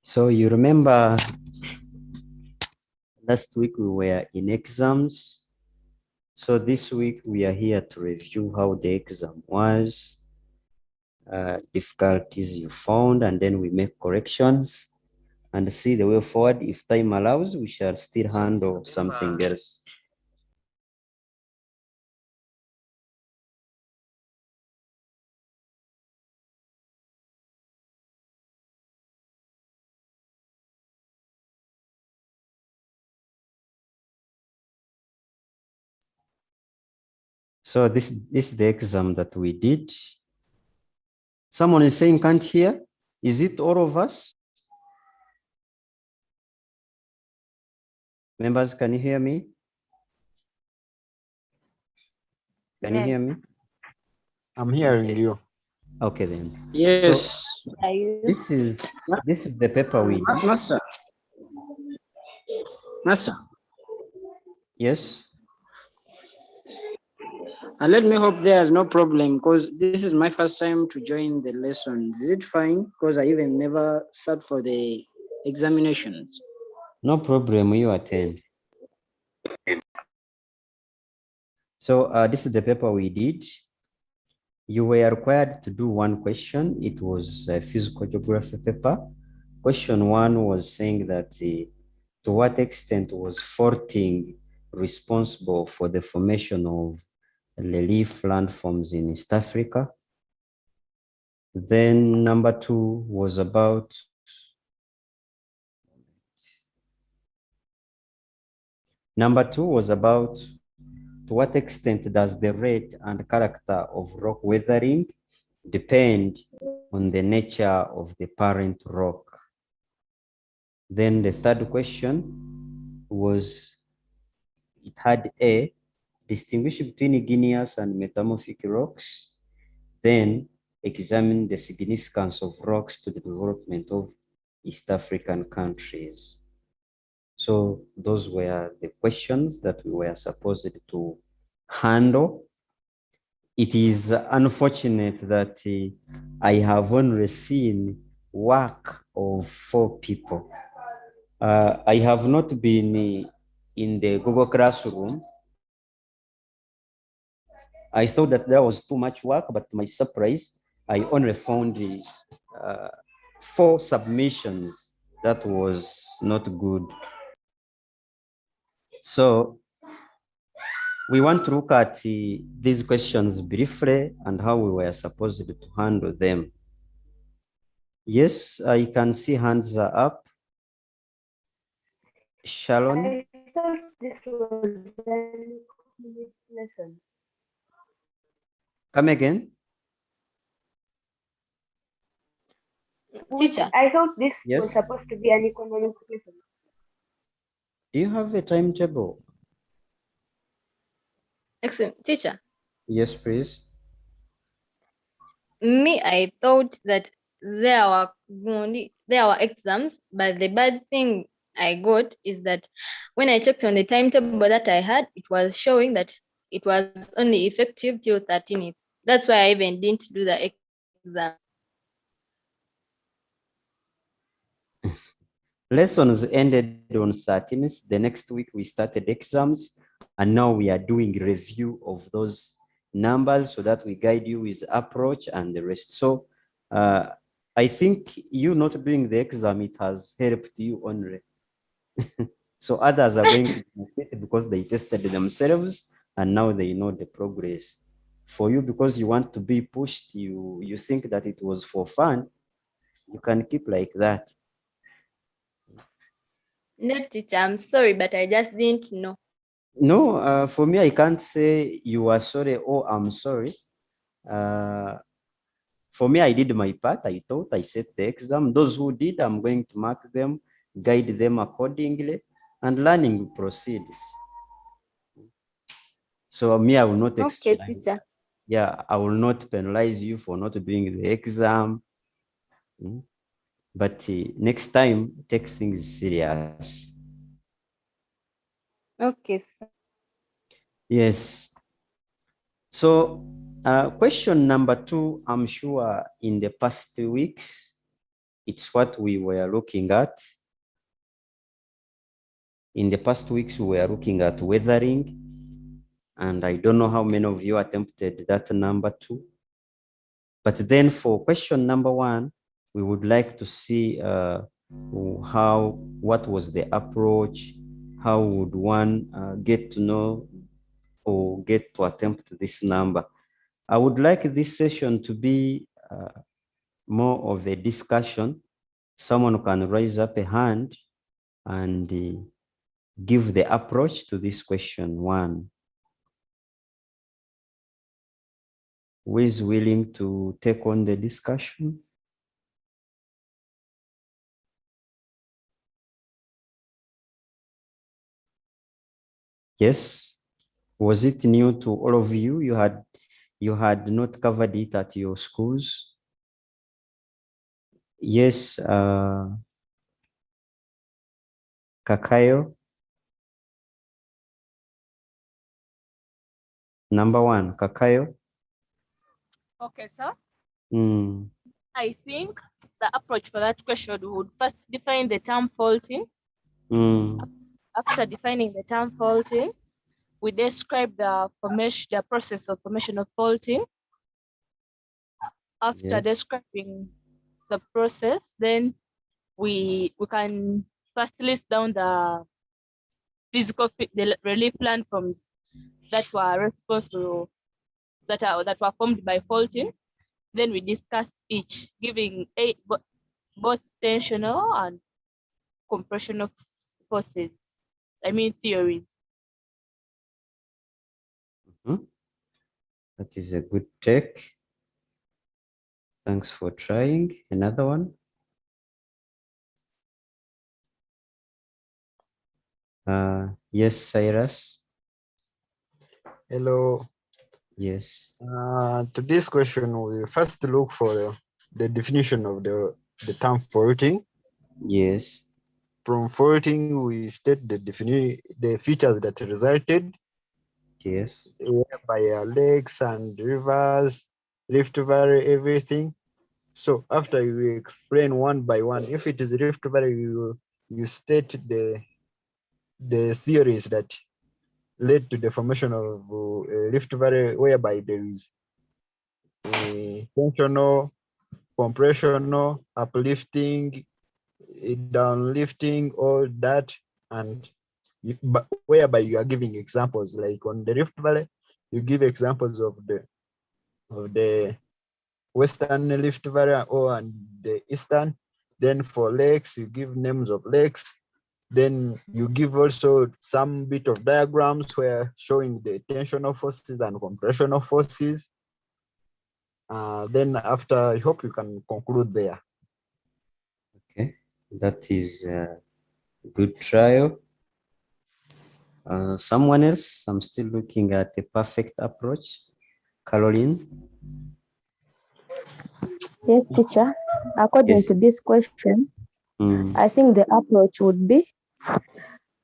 So you remember last week we were in exams. So this week we are here to review how the exam was, difficulties you found, and then we make corrections and see the way forward. If time allows, we shall still handle something else. So this is the exam that we did. Someone is saying can't hear. Is it all of us? Members, can you hear me? Can you hear me? I'm hearing you. Okay then. Yes. So this is the paper we did. Master. Master. Yes. And let me hope there's no problem because this is my first time to join the lessons. Is it fine? Because I even never sat for the examinations. No problem, you attend. So this is the paper we did. You were required to do one question. It was a physical geography paper. Question one was saying that to what extent was faulting responsible for the formation of relief landforms in East Africa? Then number two was about to what extent does the rate and character of rock weathering depend on the nature of the parent rock? Then the third question was, it had A, distinguish between igneous and metamorphic rocks, then examine the significance of rocks to the development of East African countries. So those were the questions that we were supposed to handle. It is unfortunate that I have only seen work of 4 people. I have not been in the Google Classroom. I thought that there was too much work, but to my surprise, I only found 4 submissions. That was not good. So we want to look at these questions briefly and how we were supposed to handle them. Yes, I can see hands are up. Sharon? I thought this was a lesson. Come again? Teacher, I thought this Yes. was supposed to be an economic lesson. Do you have a timetable? Excellent. Teacher, Yes, please. me, I thought that there were exams, but the bad thing I got is that when I checked on the timetable that I had, it was showing that it was only effective till 13th. That's why I even didn't do the exams. Lessons ended on 13th. The next week we started exams, and now we are doing review of those numbers so that we guide you with approach and the rest. So I think you not doing the exam, it has helped you only. So others are going to benefit because they tested themselves and now they know the progress. For you, because you want to be pushed, you think that it was for fun, you can keep like that. No, teacher, I'm sorry, but I just didn't know. No, for me, I can't say you are sorry or I'm sorry. For me, I did my part. I thought I set the exam. Those who did, I'm going to mark them, guide them accordingly, and learning proceeds. So me, I will not Okay, explain. teacher. Yeah, I will not penalize you for not doing the exam. But next time, take things serious. Okay, sir. Yes. So question number 2, I'm sure in the past 2 weeks, it's what we were looking at. In the past weeks, we were looking at weathering, and I don't know how many of you attempted that number 2. But then for question number 1, we would like to see what was the approach, how would one get to know or get to attempt this number. I would like this session to be more of a discussion. Someone can raise up a hand and give the approach to this question 1. Who is willing to take on the discussion? Yes. Was it new to all of you? You had not covered it at your schools? Yes, Kakayo. Number 1, Kakayo. Okay, sir. Mm. I think the approach for that question would first define the term faulting. Mm. After defining the term faulting, we describe the process of formation of faulting. After Yes. describing the process, then we can first list down the the relief landforms that were responsible, that were formed by faulting. Then we discuss each, giving both tensional and compressional forces. I mean theories. That is a good take. Thanks for trying. Another one? Yes, Cyrus. Hello. Yes. To this question, we first look for the definition of the term faulting. Yes. From faulting, we state the features that resulted. Yes. By lakes and rivers, Rift Valley, everything. So after you explain one by one, if it is Rift Valley, you state the theories that led to the formation of Rift Valley, whereby there is tensional, compressional, uplifting, downlifting, all that, and whereby you are giving examples. Like on the Rift Valley, you give examples of the Western Rift Valley or and the Eastern. Then for lakes, you give names of lakes. Then you give also some bit of diagrams where showing the tensional forces and compressional forces. Then after, I hope you can conclude there. Okay, that is a good trial. Someone else? I'm still looking at the perfect approach. Caroline? Yes, teacher. According Yes. to this question, I think the approach would be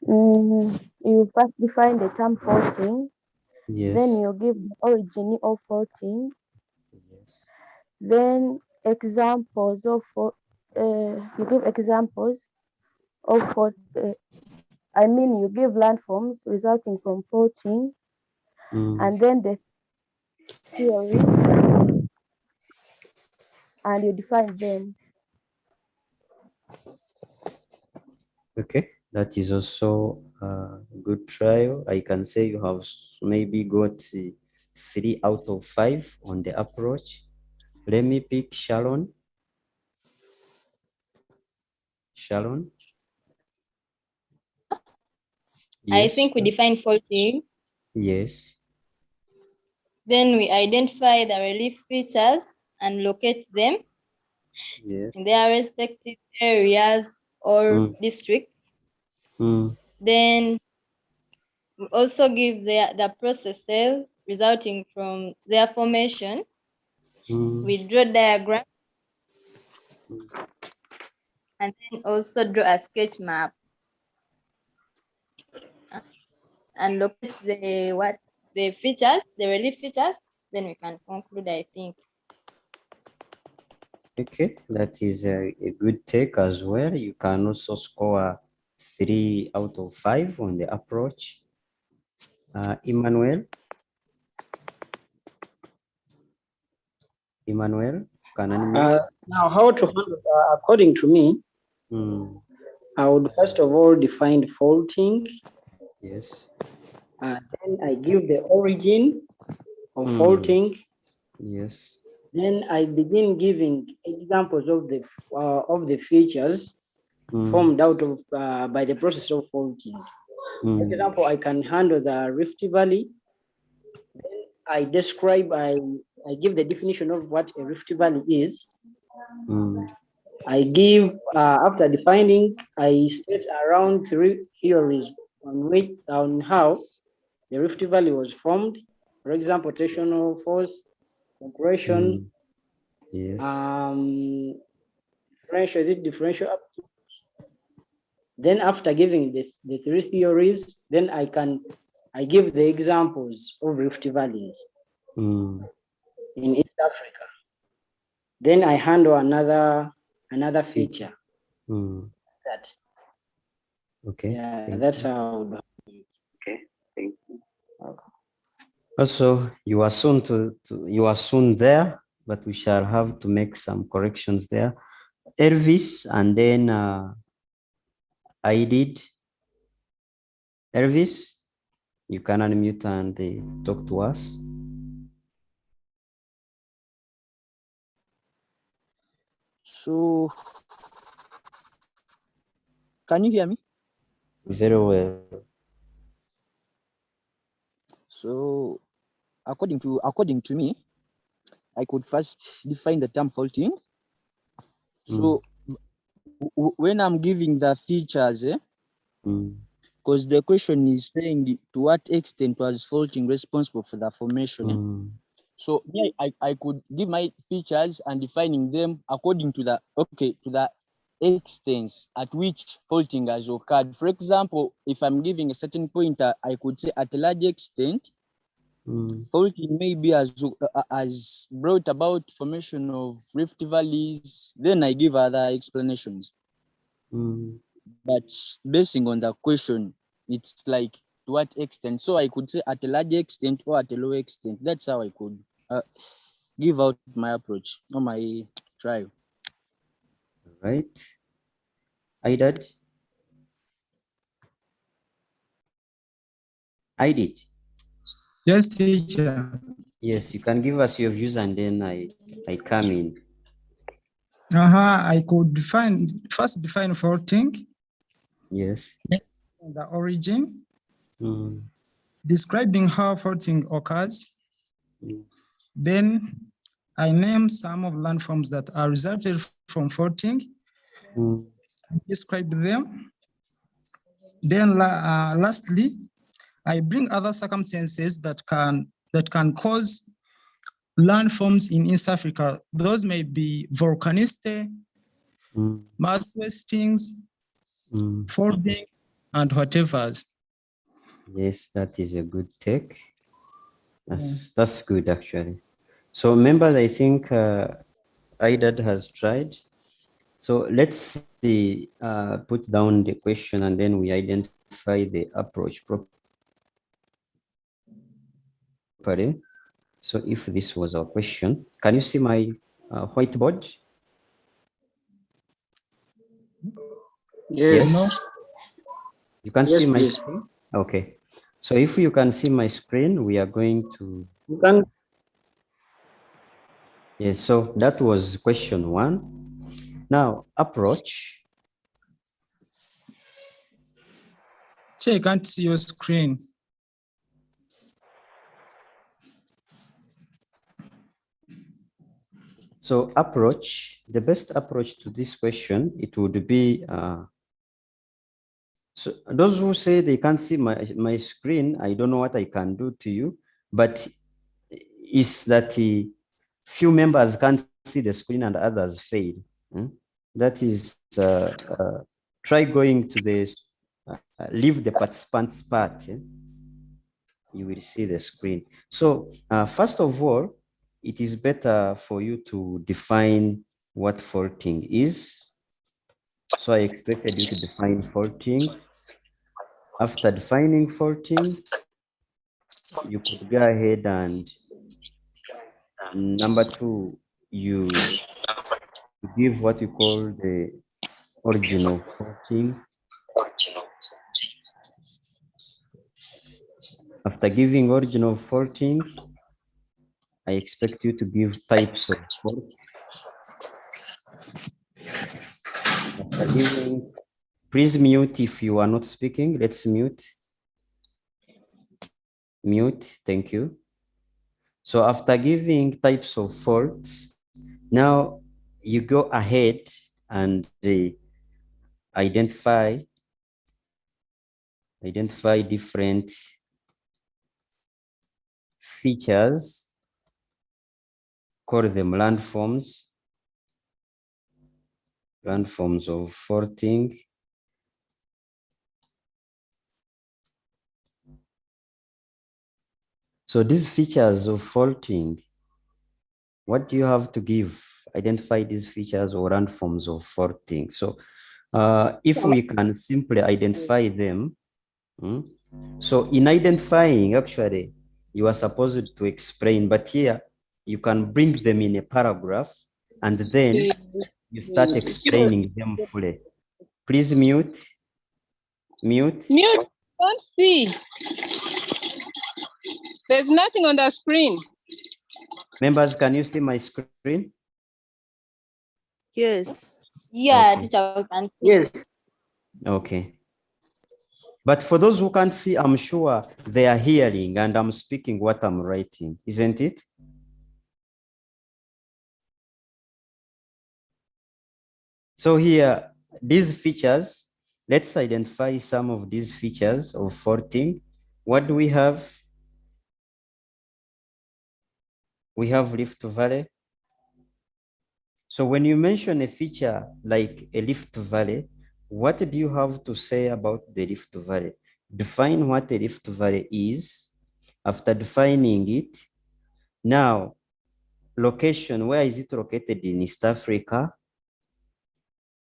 you first define the term faulting, Yes. then you give the origin of faulting, Yes. then examples of you give examples of fault. You give landforms resulting from faulting, and then the theories, and you define them. Okay, that is also a good trial. I can say you have maybe got 3 out of 5 on the approach. Let me pick Sharon. Sharon? I Yes. think we define faulting. Yes. Then we identify the relief features and locate them Yes. in their respective areas or districts. Then we also give the processes resulting from their formation. We draw diagram and then also draw a sketch map and locate the features, the relief features. Then we can conclude, I think. Okay, that is a good take as well. You can also score 3 out of 5 on the approach. Emmanuel, can unmute? Now, how to handle, according to me, I would first of all define faulting. Yes. Then I give the origin of faulting. Yes. Then I begin giving examples of the features formed out of by the process of faulting. For example, I can handle the Rifty Valley. Then I describe, I give the definition of what a Rifty Valley is. I give, after defining, I state around 3 theories on how the Rift Valley was formed. For example, rotational force, compression, Yes. differential, is it differential? Then after giving the 3 theories, then I give the examples of Rift Valleys in East Africa. Then I handle another feature. That. Okay. Yeah, that's how. Okay, thank you. Okay. Also, you are soon there, but we shall have to make some corrections there. Elvis, and then I did. Elvis, you can unmute and talk to us. So, can you hear me? Very well. So, according to me, I could first define the term faulting. So, when I'm giving the features, because the question is saying to what extent was faulting responsible for the formation. So I could give my features and defining them according to the extents at which faulting has occurred. For example, if I'm giving a certain pointer, I could say at a large extent, faulting maybe has brought about formation of rift valleys. Then I give other explanations. But basing on the question, it's like to what extent. So I could say at a large extent or at a low extent. That's how I could give out my approach or my trial. Right. I did. Yes, teacher. Yes, you can give us your views and then I come in. I could first define faulting. Yes. The origin. Describing how faulting occurs. Then I name some of landforms that are resulted from faulting. Describe them. Then lastly, I bring other circumstances that can cause landforms in East Africa. Those may be volcanicity, mass wastings, folding, and whatever. Yes, that is a good take. That's good actually. So members, I think IDAD has tried. So let's see, put down the question and then we identify the approach properly. So if this was our question, can you see my whiteboard? Yes. Yes. You can see my screen? Okay. So if you can see my screen, we are going to... You can. Yes, so that was question 1. Now, approach. I can't see your screen. So approach, the best approach to this question, it would be, so those who say they can't see my screen, I don't know what I can do to you, but is that few members can't see the screen and others fade. That is, try going to this, leave the participants part. You will see the screen. So first of all, it is better for you to define what faulting is. So I expected you to define faulting. After defining faulting, you could go ahead and number 2, you give what you call the origin of faulting. After giving origin of faulting, I expect you to give types of faults. After giving, please mute if you are not speaking. Let's mute. Mute, thank you. So after giving types of faults, now you go ahead and identify different features, call them landforms of faulting. So these features of faulting, what do you have to give? Identify these features or landforms of faulting. So if we can simply identify them, so in identifying, actually, you are supposed to explain, but here you can bring them in a paragraph and then you start explaining them fully. Please mute. Mute. Mute. Don't see. There's nothing on the screen. Members, can you see my screen? Yes. Yeah, Okay. teacher, we can see. Yes. Okay. But for those who can't see, I'm sure they are hearing and I'm speaking what I'm writing, isn't it? So here, these features, let's identify some of these features of faulting. What do we have? We have Rift Valley. So when you mention a feature like a Rift Valley, what do you have to say about the Rift Valley? Define what a Rift Valley is. After defining it, now, location, where is it located in East Africa?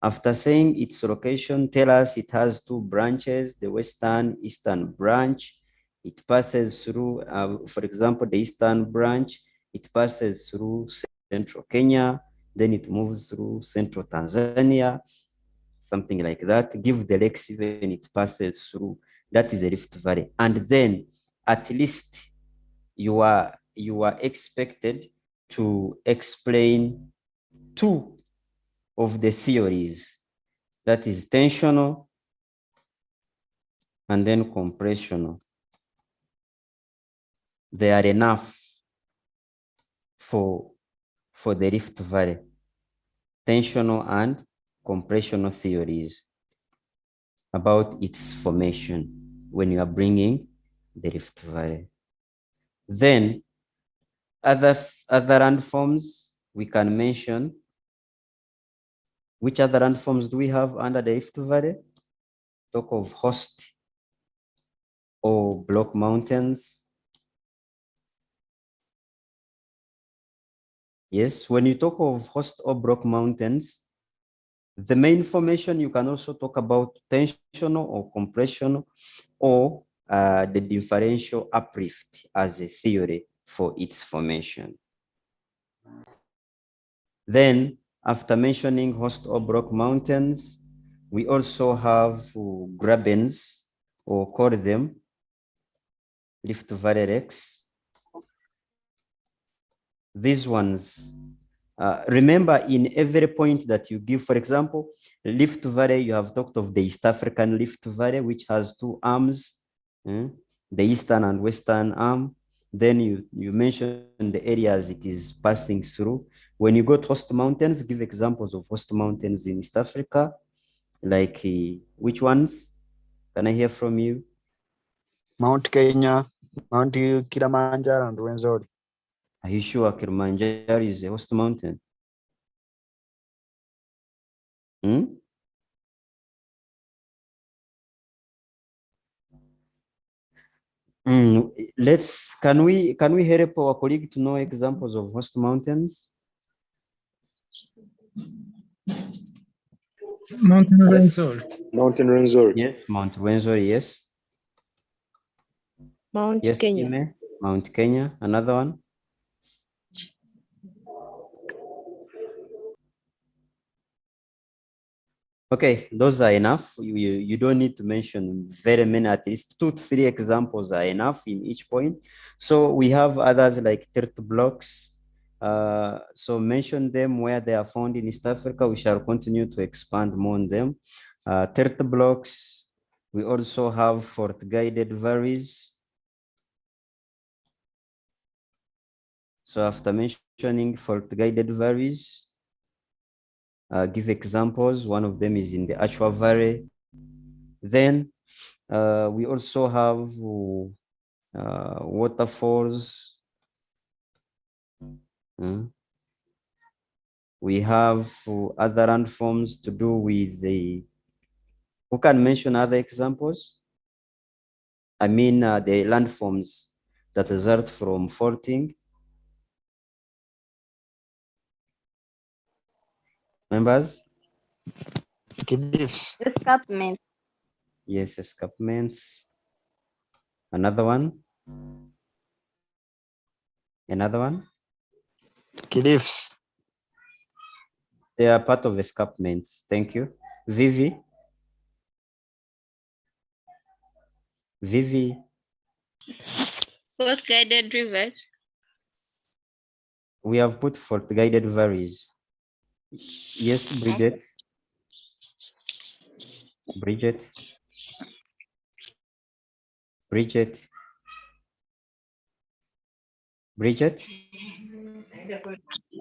After saying its location, tell us it has 2 branches, the western, eastern branch. It passes through, for example, the eastern branch, it passes through central Kenya, then it moves through central Tanzania, something like that. Give the lakes even it passes through. That is a Rift Valley. And then at least you are expected to explain 2 of the theories, that is tensional and then compressional. They are enough for the Rift Valley, tensional and compressional theories about its formation when you are bringing the Rift Valley. Then other landforms we can mention. Which other landforms do we have under the Rift Valley? Talk of host or block mountains. Yes, when you talk of host or block mountains, the main formation, you can also talk about tensional or compressional or the differential uplift as a theory for its formation. Then, after mentioning host or block mountains, we also have grabens, or call them Rift Valley lakes. These ones, remember in every point that you give, for example, Rift Valley, you have talked of the East African Rift Valley, which has 2 arms, the eastern and western arm. Then you mention the areas it is passing through. When you go to host mountains, give examples of host mountains in East Africa, like which ones? Can I hear from you? Mount Kenya, Mount Kilimanjaro, and Rwenzori. Are you sure Kilimanjaro is a host mountain? Can we help our colleague to know examples of host mountains? Mountain Rensol. Mountain Renzori. Yes, Mount Rwenzori, yes. Mount Yes, Kenya. Ime, Mount Kenya, another one. Okay, those are enough. You don't need to mention very many, at least 2 to 3 examples are enough in each point. So we have others like dirt blocks. So mention them where they are found in East Africa. We shall continue to expand more on them. Dirt blocks. We also have fault-guided valleys. So after mentioning fault-guided valleys, give examples. One of them is in the Achua Valley. Then we also have waterfalls. We have other landforms to do with the, who can mention other examples? I mean, the landforms that result from faulting. Members? Cliffs. Escarpment. Yes, escarpments. Another one? Another one? Cliffs. They are part of escarpments. Thank you. Vivi? Vivi? Fault-guided rivers. We have put fault-guided valleys. Yes, Bridget? Bridget? Bridget? Bridget?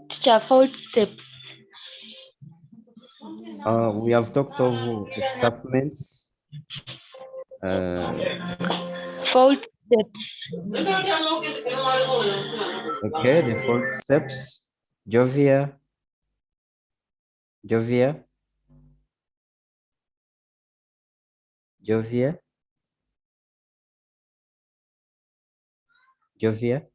Teacher, fault steps. We have talked of escarpments. Fault steps. Okay, the fault steps. Jovia? Jovia? Jovia? Jovia?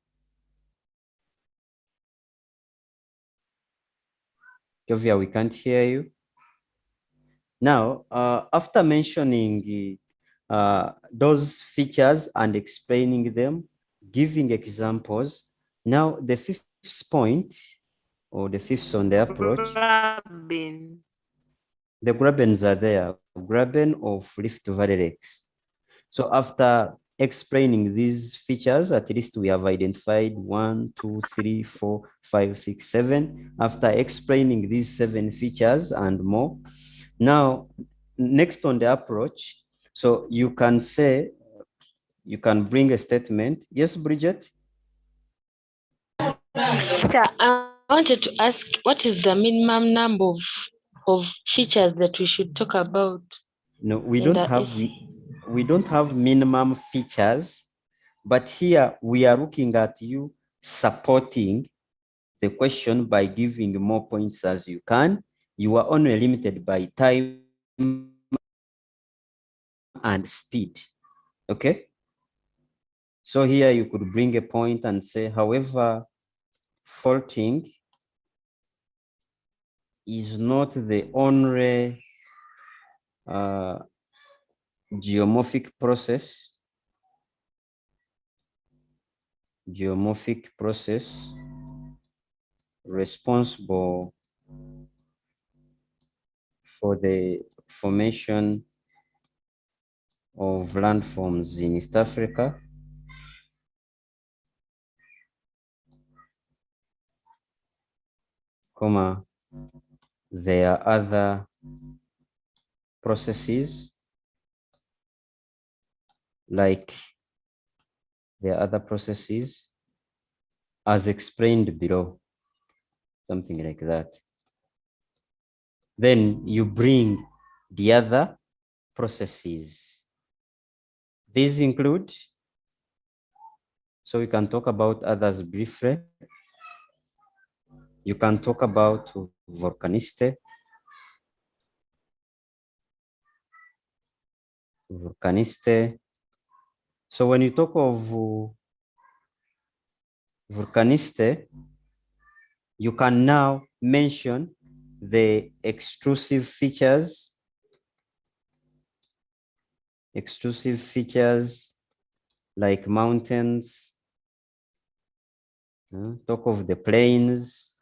Jovia, we can't hear you. Now, after mentioning those features and explaining them, giving examples, now the 5th point, or the 5th on the approach, the grabens are there, graben of Rift Valley lakes. So after explaining these features, at least we have identified 1, 2, 3, 4, 5, 6, 7. After explaining these 7 features and more, now next on the approach, so you can say, you can bring a statement. Yes, Bridget? I wanted to ask, what is the minimum number of features that we should talk about? No, we don't have minimum features, but here we are looking at you supporting the question by giving more points as you can. You are only limited by time and speed. Okay? So here you could bring a point and say, however, faulting is not the only geomorphic process responsible for the formation of landforms in East Africa. Comma, there are other processes as explained below, something like that. Then you bring the other processes. These include, so we can talk about others briefly. You can talk about Vulcanicity. So when you talk of Vulcanicity, you can now mention the extrusive features like mountains, talk of the plains,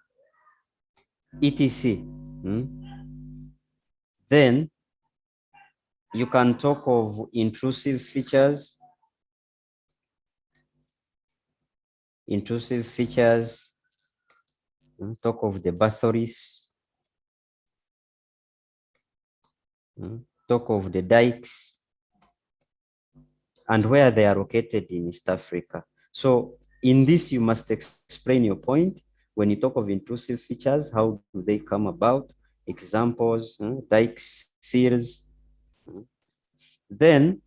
etc. Then you can talk of intrusive features. Talk of the bathories, talk of the dikes, and where they are located in East Africa. So in this, you must explain your point. When you talk of intrusive features, how do they come about? Examples, dikes, seals. Then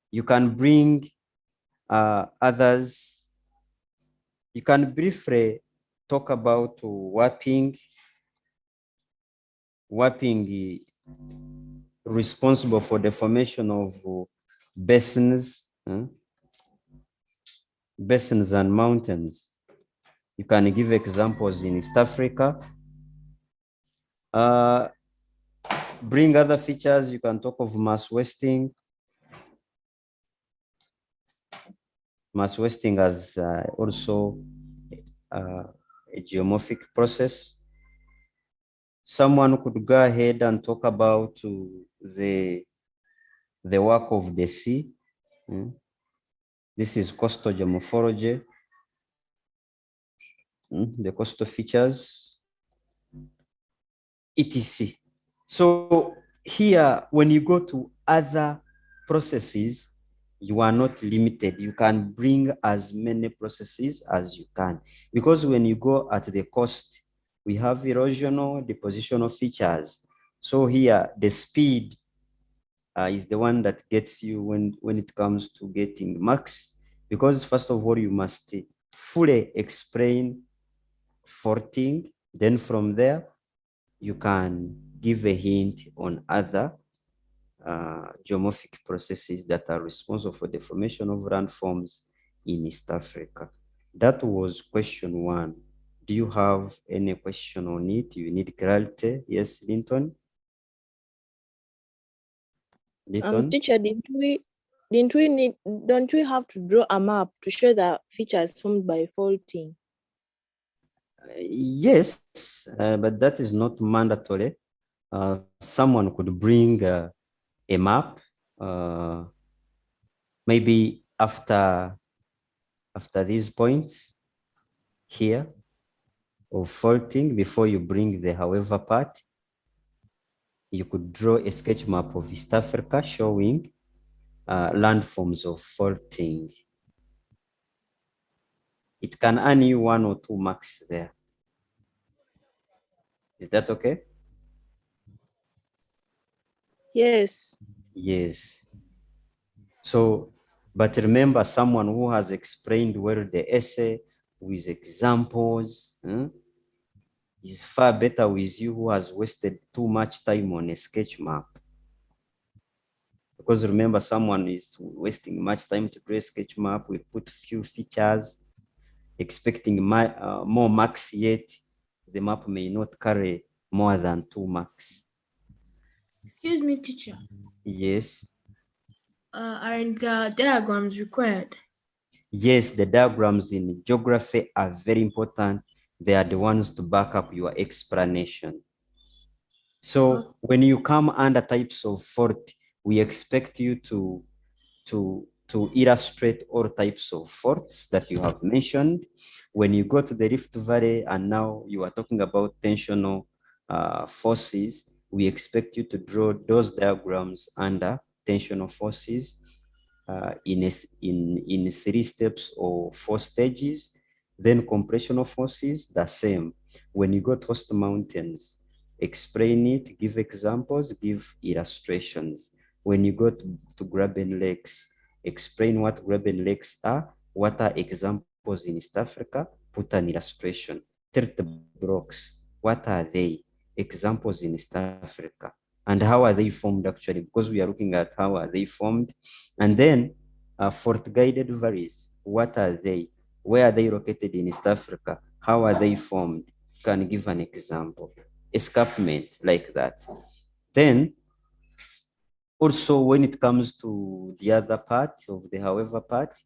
you can bring others. You can briefly talk about warping responsible for the formation of basins and mountains. You can give examples in East Africa. Bring other features. You can talk of mass wasting. Mass wasting as also a geomorphic process. Someone could go ahead and talk about the work of the sea. This is coastal geomorphology. The coastal features, etc. So here, when you go to other processes, you are not limited. You can bring as many processes as you can, because when you go at the coast, we have erosional, depositional features. So here, the speed is the one that gets you when it comes to getting marks, because first of all, you must fully explain faulting. Then from there, you can give a hint on other geomorphic processes that are responsible for the formation of landforms in East Africa. That was question 1. Do you have any question on it? You need clarity? Yes, Linton? Teacher, don't we have to draw a map to show the features formed by faulting? Yes, but that is not mandatory. Someone could bring a map, maybe after these points here of faulting. Before you bring the however part, you could draw a sketch map of East Africa showing landforms of faulting. It can earn you 1 or 2 marks there. Is that okay? Yes. Yes. So, but remember, someone who has explained well the essay with examples is far better with you who has wasted too much time on a sketch map. Because remember, someone is wasting much time to draw a sketch map. We put few features, expecting more marks, yet the map may not carry more than 2 marks. Excuse me, teacher. Yes. Are the diagrams required? Yes, the diagrams in geography are very important. They are the ones to back up your explanation. So when you come under types of fault, we expect you to illustrate all types of faults that you have mentioned. When you go to the Rift Valley and now you are talking about tensional forces, we expect you to draw those diagrams under tensional forces in 3 steps or 4 stages. Then compressional forces, the same. When you go to host mountains, explain it, give examples, give illustrations. When you go to graben lakes, explain what graben lakes are, what are examples in East Africa, put an illustration. Tilt blocks, what are they? Examples in East Africa. And how are they formed actually? Because we are looking at how are they formed. And then fault-guided valleys, what are they? Where are they located in East Africa? How are they formed? You can give an example. escarpment like that. Then also when it comes to the other part of the however part,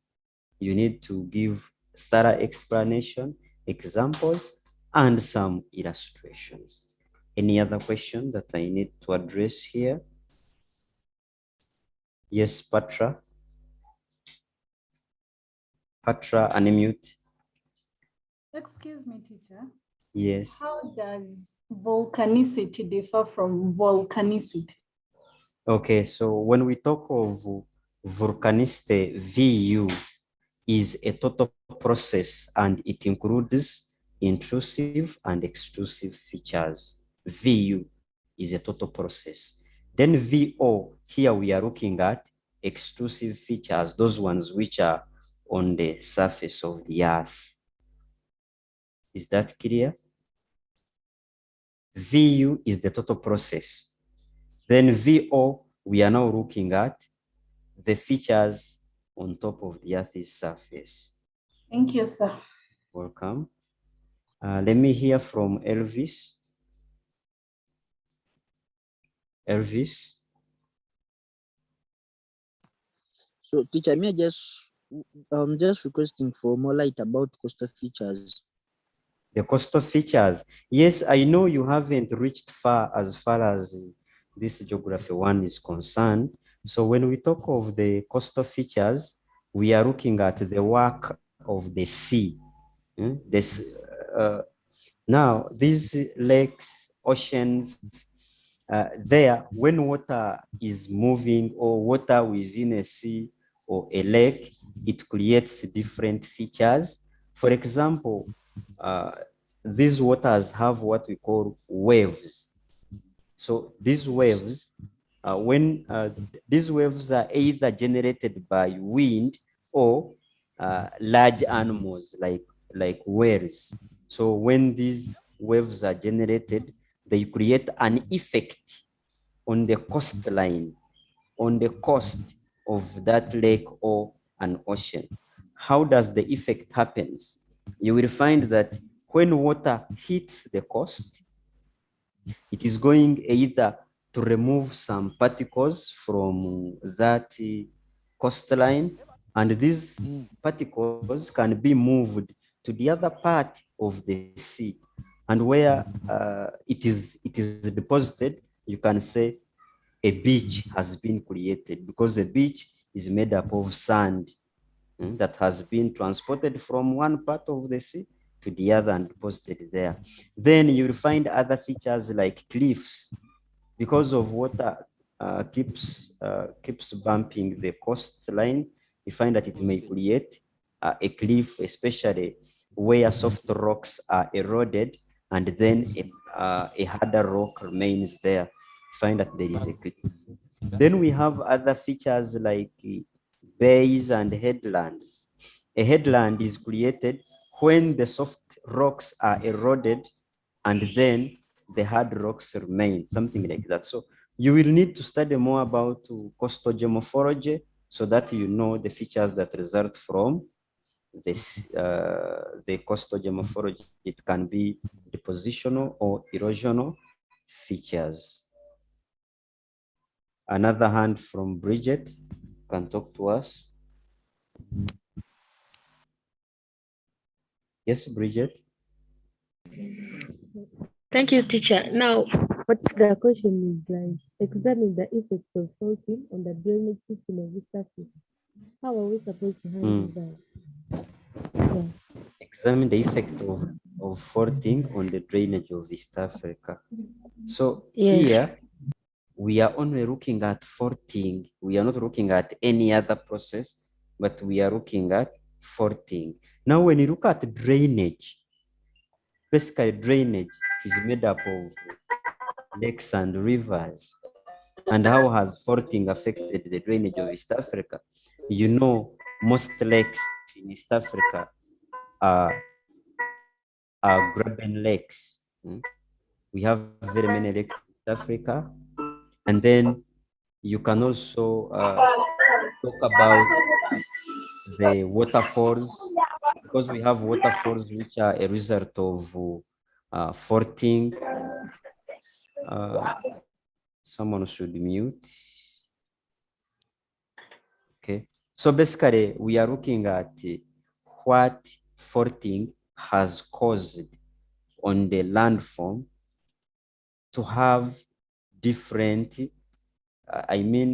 you need to give thorough explanation, examples, and some illustrations. Any other question that I need to address here? Yes, Patra. Patra, unmute. Excuse me, teacher. Yes. How does volcanicity differ from volcanicity? Okay, so when we talk of volcanicity, VU is a total process and it includes intrusive and extrusive features. VU is a total process. Then VO, here we are looking at extrusive features, those ones which are on the surface of the earth. Is that clear? VU is the total process. Then VO, we are now looking at the features on top of the earth's surface. Thank you, sir. Welcome. Let me hear from Elvis. Elvis. So, teacher, me just requesting for more light about coastal features. The coastal features. Yes, I know you haven't reached as far as this geography one is concerned. So when we talk of the coastal features, we are looking at the work of the sea. Now, these lakes, oceans, there, when water is moving or water within a sea or a lake, it creates different features. For example, these waters have what we call waves. So these waves, when these waves are either generated by wind or large animals like whales. So when these waves are generated, they create an effect on the coastline, on the coast of that lake or an ocean. How does the effect happens? You will find that when water hits the coast, it is going either to remove some particles from that coastline, and these particles can be moved to the other part of the sea. And where it is deposited, you can say a beach has been created, because a beach is made up of sand that has been transported from one part of the sea to the other and deposited there. Then you'll find other features like cliffs, because of water keeps bumping the coastline. You find that it may create a cliff, especially where soft rocks are eroded, and then a harder rock remains there. You find that there is a cliff. Then we have other features like bays and headlands. A headland is created when the soft rocks are eroded and then the hard rocks remain, something like that. So you will need to study more about coastal geomorphology so that you know the features that result from this, the coastal geomorphology. It can be depositional or erosional features. Another hand from Bridget can talk to us. Yes, Bridget. Thank you, teacher. Now, what the question is like, examine the effects of faulting on the drainage system of East Africa. How are we supposed to handle that? Yeah. Examine the effect of faulting on the drainage of East Africa. So here, we are only looking at faulting. We are not looking at any other process, but we are looking at faulting. Now, when you look at drainage, basically drainage is made up of lakes and rivers. And how has faulting affected the drainage of East Africa? You know, most lakes in East Africa are graben lakes. We have very many lakes in East Africa. And then you can also talk about the waterfalls, because we have waterfalls which are a result of faulting. Someone should mute. Okay. So basically, we are looking at what faulting has caused on the landform to have different,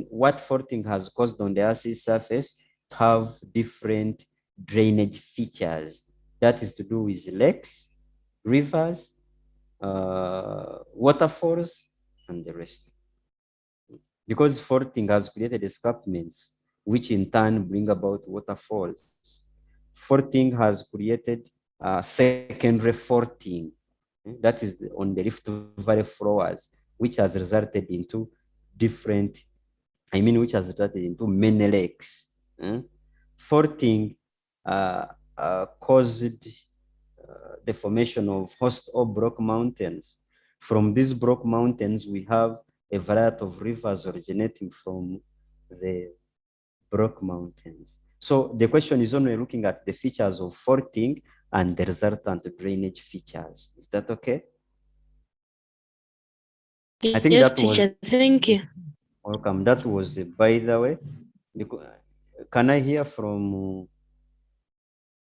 what faulting has caused on the Earth's surface to have different drainage features. That is to do with lakes, rivers, waterfalls, and the rest. Because faulting has created escarpments, which in turn bring about waterfalls. Faulting has created secondary faulting. That is on the Rift Valley floors, which has resulted into different, which has resulted into many lakes. Faulting caused the formation of host or Brock mountains. From these Brock mountains, we have a variety of rivers originating from the Brock mountains. So the question is only looking at the features of faulting and the resultant drainage features. Is that okay? I think yes, that was. teacher. Thank you. Welcome. That was, by the way. Can I hear from?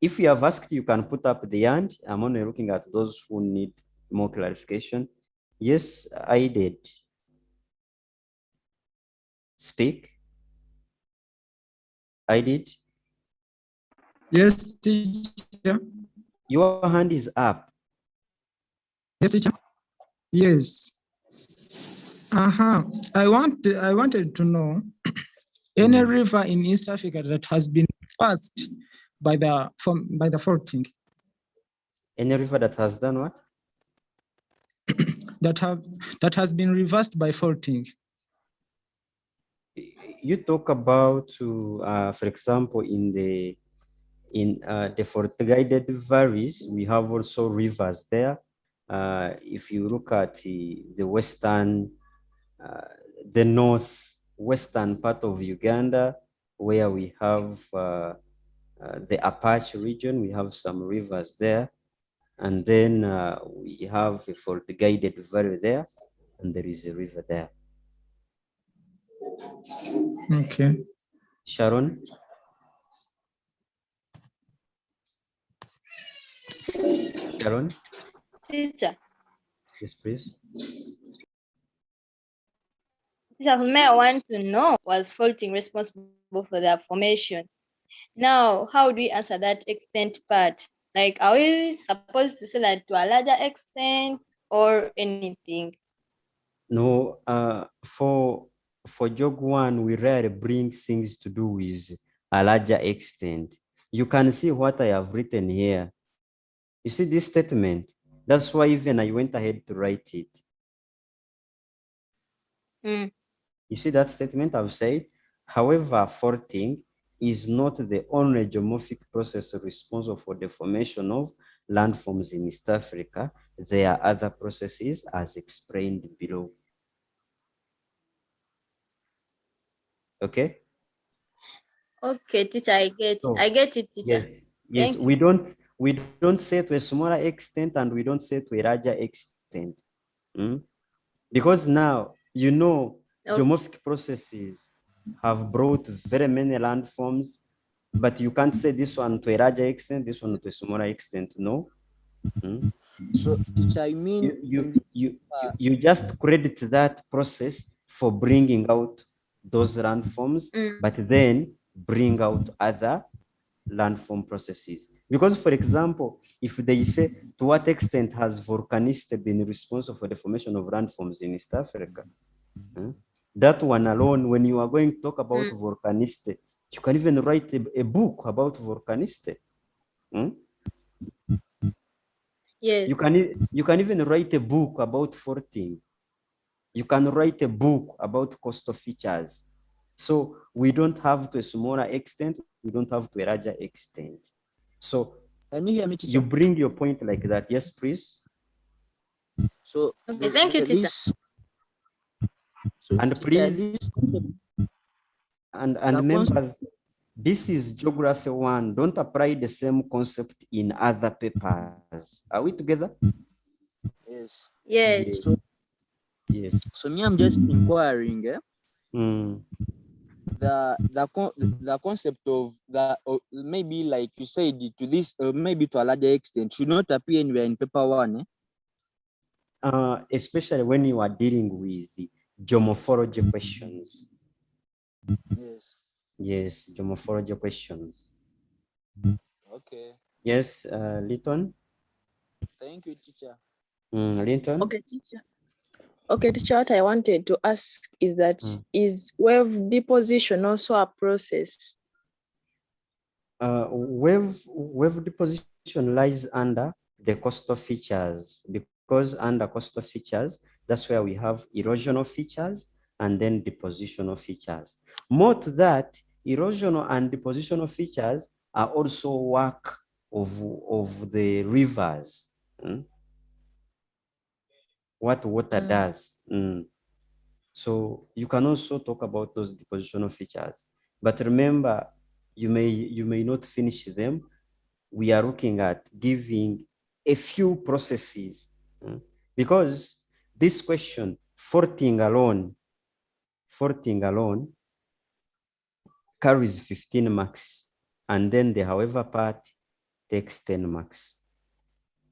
If you have asked, you can put up the hand. I'm only looking at those who need more clarification. Yes, I did. Speak. I did. Yes, teacher. Your hand is up. Yes, teacher. Yes. I wanted to know any river in East Africa that has been passed by the faulting. Any river that has done what? that has been reversed by faulting. You talk about, for example, in the fault-guided valleys, we have also rivers there. If you look at the western, the northwestern part of Uganda, where we have the Apache region, we have some rivers there. And then we have a fault-guided valley there, and there is a river there. Okay. Sharon? Sharon? Teacher. Yes, please. Teacher, for me, I want to know, was faulting responsible for their formation? Now, how do we answer that extent part? Like, are we supposed to say that to a larger extent or anything? No, for Jog 1, we rarely bring things to do with a larger extent. You can see what I have written here. You see this statement? That's why even I went ahead to write it. You see that statement I've said? However, faulting is not the only geomorphic process responsible for the formation of landforms in East Africa. There are other processes as explained below. Okay? Okay, teacher, I get it, teacher. Yes. We don't say to a smaller extent and we don't say to a larger extent. Because now, geomorphic processes have brought very many landforms, but you can't say this one to a larger extent, this one to a smaller extent, no? So, I mean, you just credit that process for bringing out those landforms, but then bring out other landform processes. Because, for example, if they say, to what extent has volcanicity been responsible for the formation of landforms in East Africa? That one alone, when you are going to talk about volcanicity, you can even write a book about volcanicity. Yes. You can even write a book about faulting. You can write a book about coastal features. So we don't have to a smaller extent, we don't have to a larger extent. So can you hear me, teacher? You bring your point like that. Yes, please. So okay, thank you, teacher. So and please, and members, this is Geography 1. Don't apply the same concept in other papers. Are we together? Yes. Yes. Yes. So me, I'm just inquiring. Mm. The concept of the maybe like you said to this maybe to a larger extent should not appear anywhere in paper 1. Especially when you are dealing with geomorphology questions. Yes. Yes, geomorphology questions. Okay. Yes, Linton. Thank you, teacher. Linton. Okay, teacher. Okay, teacher, what I wanted to ask is that is wave deposition also a process? Wave deposition lies under the coastal features, because under coastal features, that's where we have erosional features and then depositional features. More to that, erosional and depositional features are also work of the rivers. What water does. So you can also talk about those depositional features. But remember, you may not finish them. We are looking at giving a few processes, because this question, faulting alone carries 15 marks, and then the however part takes 10 marks.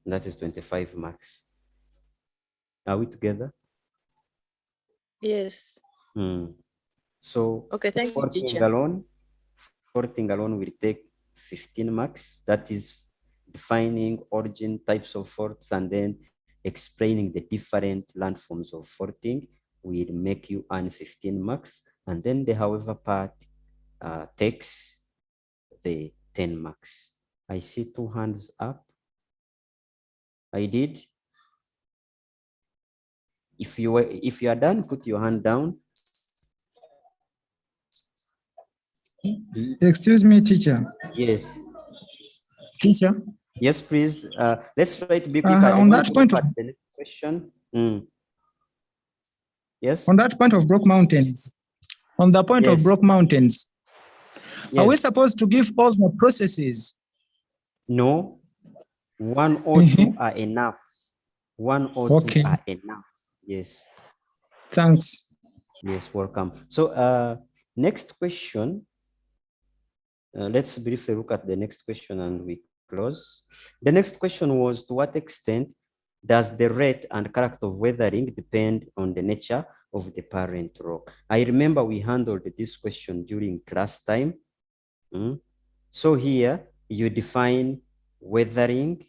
That is 25 marks. Are we together? Yes. So okay, thank you, teacher. Faulting alone will take 15 marks. That is defining origin, types of faults, and then explaining the different landforms of faulting will make you earn 15 marks. And then the however part takes the 10 marks. I see 2 hands up. I did. If you are done, put your hand down. Excuse me, teacher. Yes. Teacher. Yes, please. Let's try to be quick. On that point of the next question. Yes. On that point of Brook Mountains. On the point of Brook Mountains. Yes. Are we supposed to give all the processes? No. 1 or 2 are enough. 1 or 2 are enough. Yes. Thanks. Yes, welcome. So next question. Let's briefly look at the next question and we close. The next question was, to what extent does the rate and character of weathering depend on the nature of the parent rock? I remember we handled this question during class time. So here you define weathering.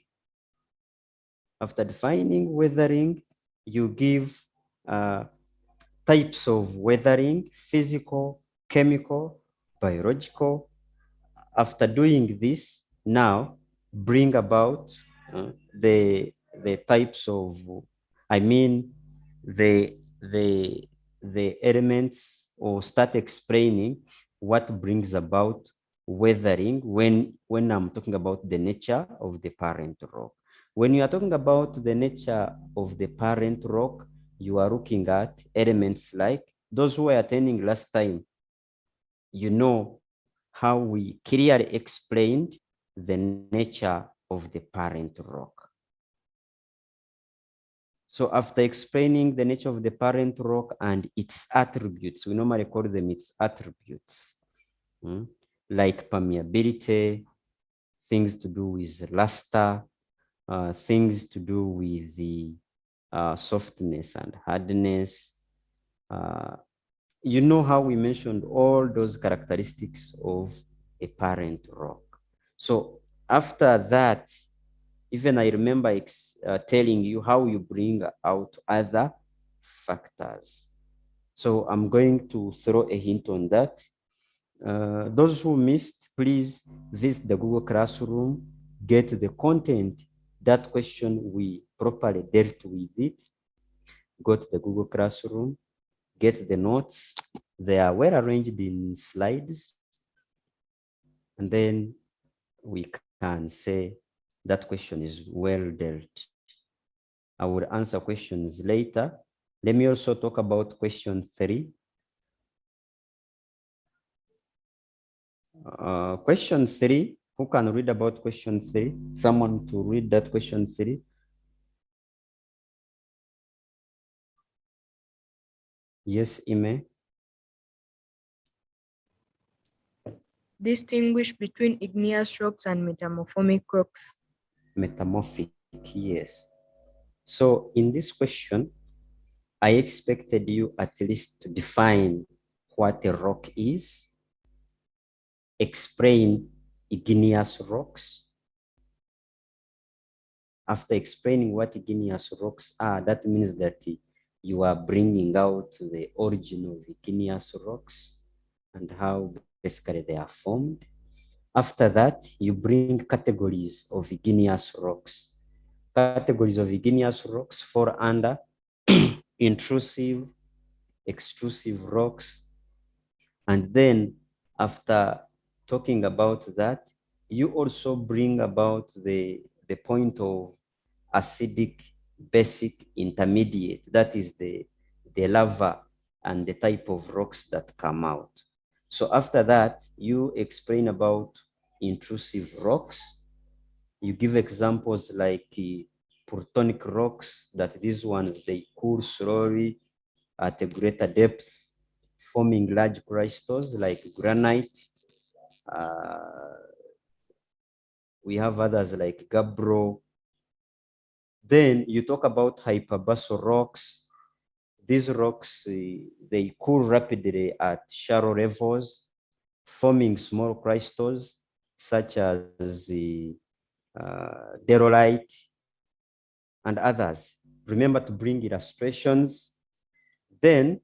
After defining weathering, you give types of weathering: physical, chemical, biological. After doing this, now bring about the types of, I mean, the elements, or start explaining what brings about weathering when I'm talking about the nature of the parent rock. When you are talking about the nature of the parent rock, you are looking at elements like those who were attending last time. You know how we clearly explained the nature of the parent rock. So after explaining the nature of the parent rock and its attributes, we normally call them its attributes, like permeability, things to do with luster, things to do with the softness and hardness. You know how we mentioned all those characteristics of a parent rock. So after that, even I remember telling you how you bring out other factors. So I'm going to throw a hint on that. Those who missed, please visit the Google Classroom, get the content. That question, we properly dealt with it. Go to the Google Classroom, get the notes. They are well arranged in slides. And then we can say that question is well dealt. I will answer questions later. Let me also talk about question 3. Question 3, who can read about question 3? Someone to read that question 3. Yes, Ime. Distinguish between igneous rocks and metamorphomic rocks. Metamorphic, yes. So in this question, I expected you at least to define what a rock is, explain igneous rocks. After explaining what igneous rocks are, that means that you are bringing out the origin of igneous rocks and how basically they are formed. After that, you bring categories of igneous rocks. Categories of igneous rocks fall under intrusive, extrusive rocks. And then after talking about that, you also bring about the point of acidic, basic, intermediate. That is the lava and the type of rocks that come out. So after that, you explain about intrusive rocks. You give examples like plutonic rocks, that these ones, they cool slowly at a greater depth, forming large crystals like granite. We have others like gabbro. Then you talk about hyperbasal rocks. These rocks, they cool rapidly at shallow levels, forming small crystals such as the derolite and others. Remember to bring illustrations. Then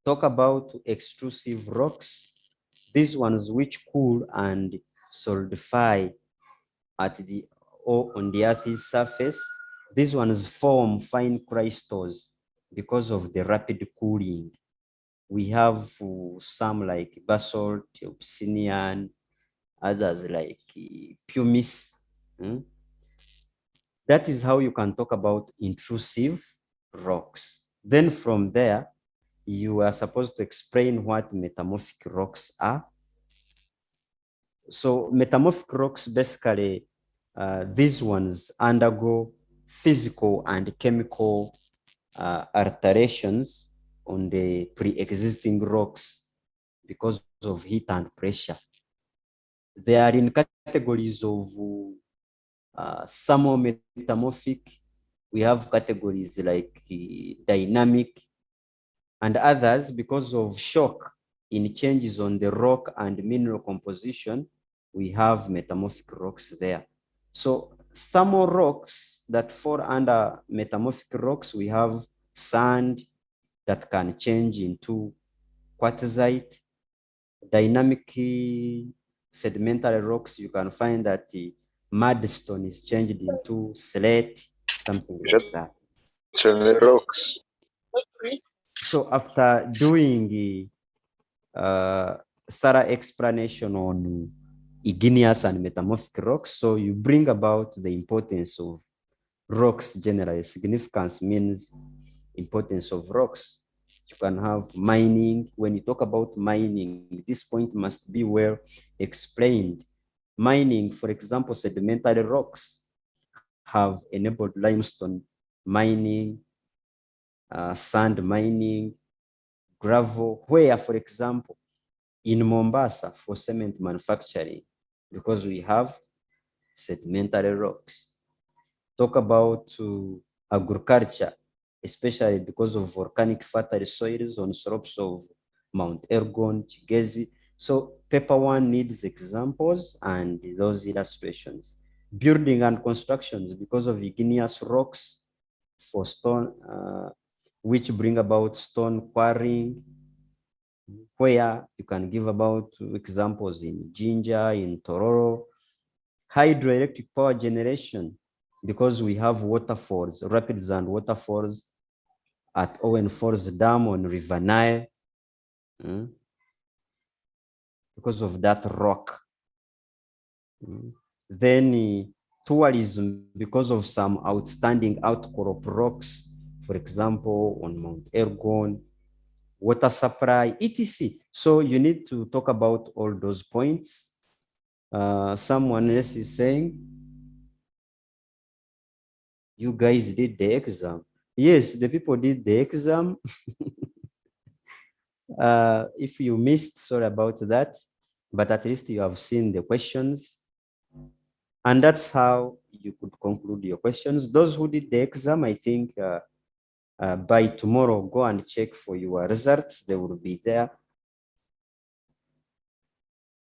talk about extrusive rocks. These ones which cool and solidify at the or on the Earth's surface. These ones form fine crystals because of the rapid cooling. We have some like basalt, obsidian, others like pumice. That is how you can talk about intrusive rocks. Then from there, you are supposed to explain what metamorphic rocks are. So metamorphic rocks, basically, these ones undergo physical and chemical alterations on the pre-existing rocks because of heat and pressure. They are in categories of thermometamorphic. We have categories like dynamic, and others because of shock in changes on the rock and mineral composition. We have metamorphic rocks there. So thermal rocks that fall under metamorphic rocks, we have sand that can change into quartzite. Dynamic sedimentary rocks, you can find that the mudstone is changed into slate, something like that. Rocks. So after doing thorough explanation on igneous and metamorphic rocks, so you bring about the importance of rocks generally. Significance means importance of rocks. You can have mining. When you talk about mining, this point must be well explained. Mining, for example, sedimentary rocks have enabled limestone mining, sand mining, gravel, where, for example, in Mombasa for cement manufacturing, because we have sedimentary rocks. Talk about agriculture, especially because of volcanic fertile soils on slopes of Mount Elgon, Chigezi. So paper one needs examples and those illustrations. Building and constructions because of igneous rocks for stone, which bring about stone quarrying, where you can give about examples in Jinja, in Tororo. Hydroelectric power generation, because we have waterfalls, rapids and waterfalls at Owen Falls Dam on River Nile, because of that rock. Then tourism, because of some outstanding outcrop rocks, for example, on Mount Elgon, water supply, etc. So you need to talk about all those points. Someone else is saying, you guys did the exam. Yes, the people did the exam. If you missed, sorry about that, but at least you have seen the questions. And that's how you could conclude your questions. Those who did the exam, I think by tomorrow, go and check for your results. They will be there.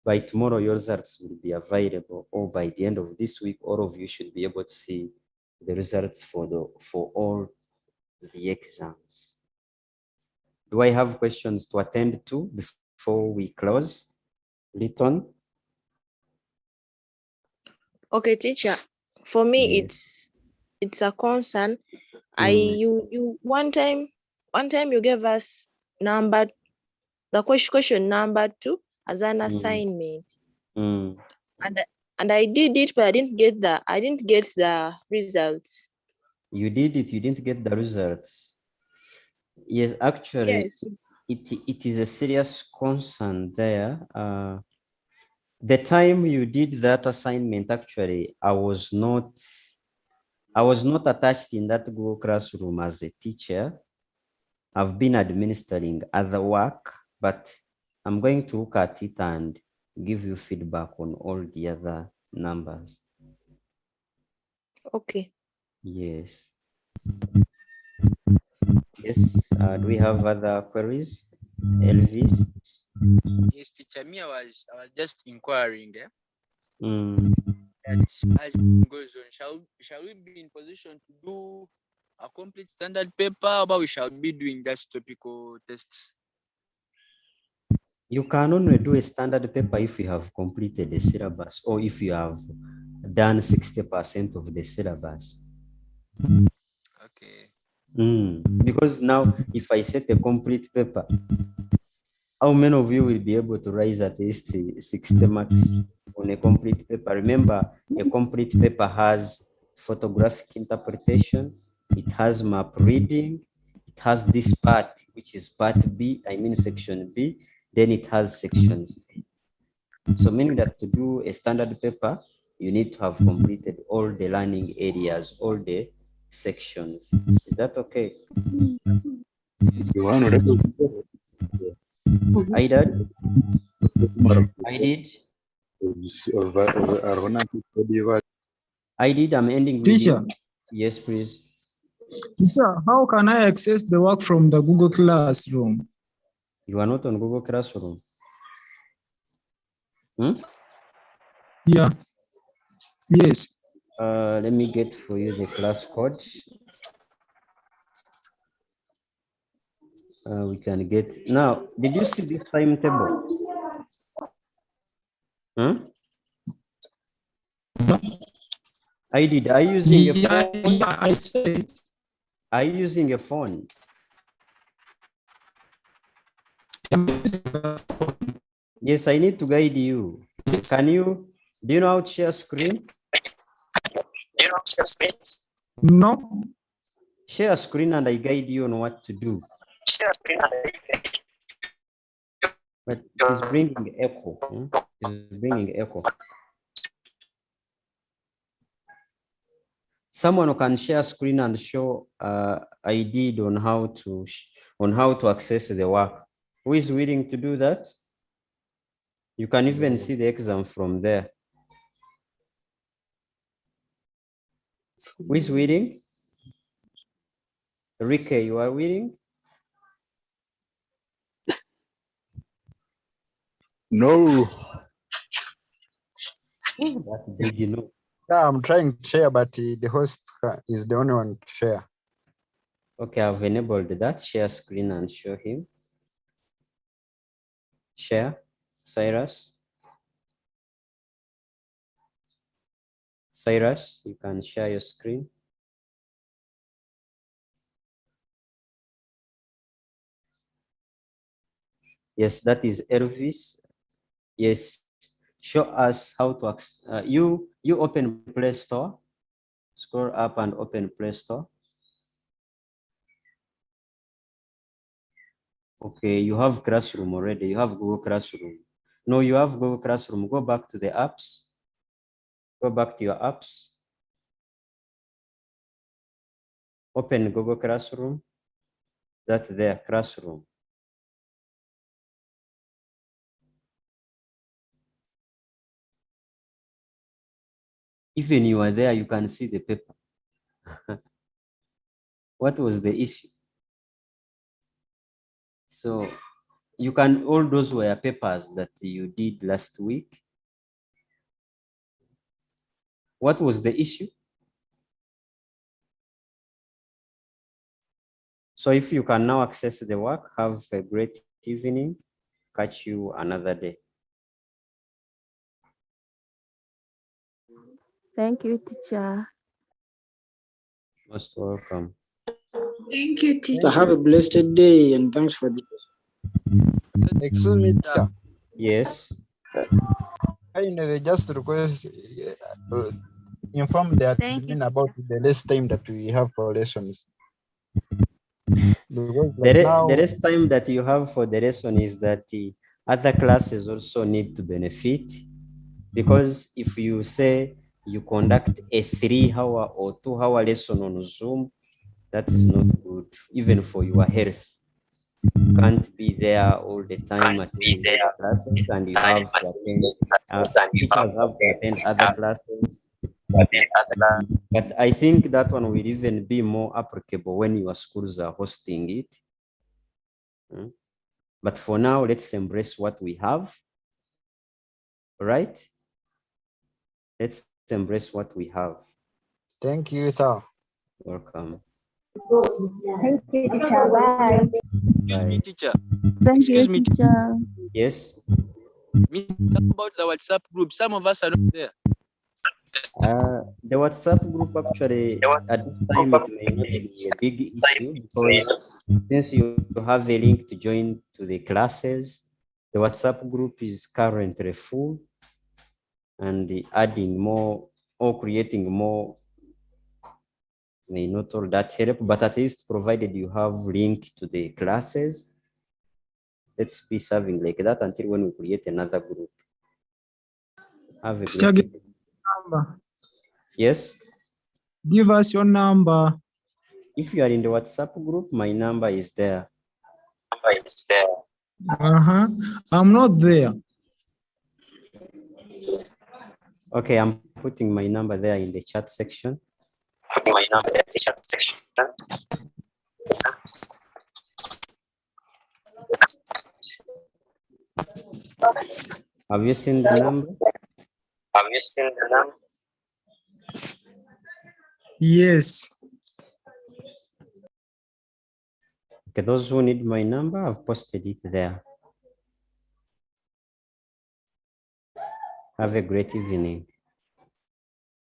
By tomorrow, your results will be available, or by the end of this week, all of you should be able to see the results for all the exams. Do I have questions to attend to before we close? Litton? Okay, teacher. For me, Yes. it's a concern. You one time you gave us the question number 2 as an assignment. And I did it, but I didn't get the results. You did it, you didn't get the results. Yes, actually, Yes. it is a serious concern there. The time you did that assignment, actually, I was not attached in that Google Classroom as a teacher. I've been administering other work, but I'm going to look at it and give you feedback on all the other numbers. Okay. Yes. Yes. Do we have other queries? Elvis? Yes, teacher. Me, I was just inquiring. Mm. That as time goes on, shall we be in position to do a complete standard paper, or we shall be doing just topical tests? You can only do a standard paper if you have completed the syllabus, or if you have done 60% of the syllabus. Okay. Because now, if I set a complete paper, how many of you will be able to raise at least 60 marks on a complete paper? Remember, a complete paper has photographic interpretation, it has map reading, it has this part, which is part B, I mean section B, then it has sections C. So meaning that to do a standard paper, you need to have completed all the learning areas, all the sections. Is that okay? I did. I'm ending with Teacher. you. Yes, please. Teacher, how can I access the work from the Google Classroom? You are not on Google Classroom. Yeah. Yes. Let me get for you the class code. We can get now. Did you see this timetable? I did. Are you using a phone? Yeah, I said. Are you using a phone? Yes, I need to guide you. Can you? Do you know how to share screen? No. Share screen and I guide you on what to do. But it's bringing echo. It's bringing echo. Someone who can share screen and show I did on how to access the work. Who is willing to do that? You can even see the exam from there. Who is willing? Rike, you are willing? No. That big, you know. Yeah, I'm trying to share, but the host is the only one to share. Okay, I've enabled that. Share screen and show him. Share, Cyrus. Cyrus, you can share your screen. Yes, that is Elvis. Yes, show us how to access. You open Play Store. Scroll up and open Play Store. Okay, you have Classroom already. You have Google Classroom. No, you have Google Classroom. Go back to the apps. Go back to your apps. Open Google Classroom. That's there, Classroom. Even you are there, you can see the paper. What was the issue? So you can, all those were papers that you did last week. What was the issue? So if you can now access the work, have a great evening. Catch you another day. Thank you, teacher. Most welcome. Thank you, So teacher. have a blessed day and thanks for this. Excuse me, teacher. Yes. I just request inform the Thank you, admin about the less time that we have for lessons. Because The rest time that you have for the lesson is that the other classes also need to benefit, because if you say you conduct a 3-hour or 2-hour lesson on Zoom, that is not good, even for your health. You can't be there all the time attending the classes, and you have to attend, teachers have to attend other classes. But I think that one will even be more applicable when your schools are hosting it. But for now, let's embrace what we have, right? Let's embrace what we have. Thank you, sir. Welcome. Thank you, teacher. Bye. Excuse me, teacher. Thank you, Excuse me, teacher. Yes. Me about the WhatsApp group. Some of us are not there. The WhatsApp group actually at this time it may not be a big issue, because since you have a link to join to the classes, the WhatsApp group is currently full, and adding more or creating more may not all that help, but at least provided you have link to the classes, let's be serving like that until when we create another group. Have a Teacher, great give number. Yes. Give us your number. If you are in the WhatsApp group, my number is there. I'm not there. Okay, I'm putting my number there in the chat section. Have you seen the number? Yes. Okay, those who need my number, I've posted it there. Have a great evening.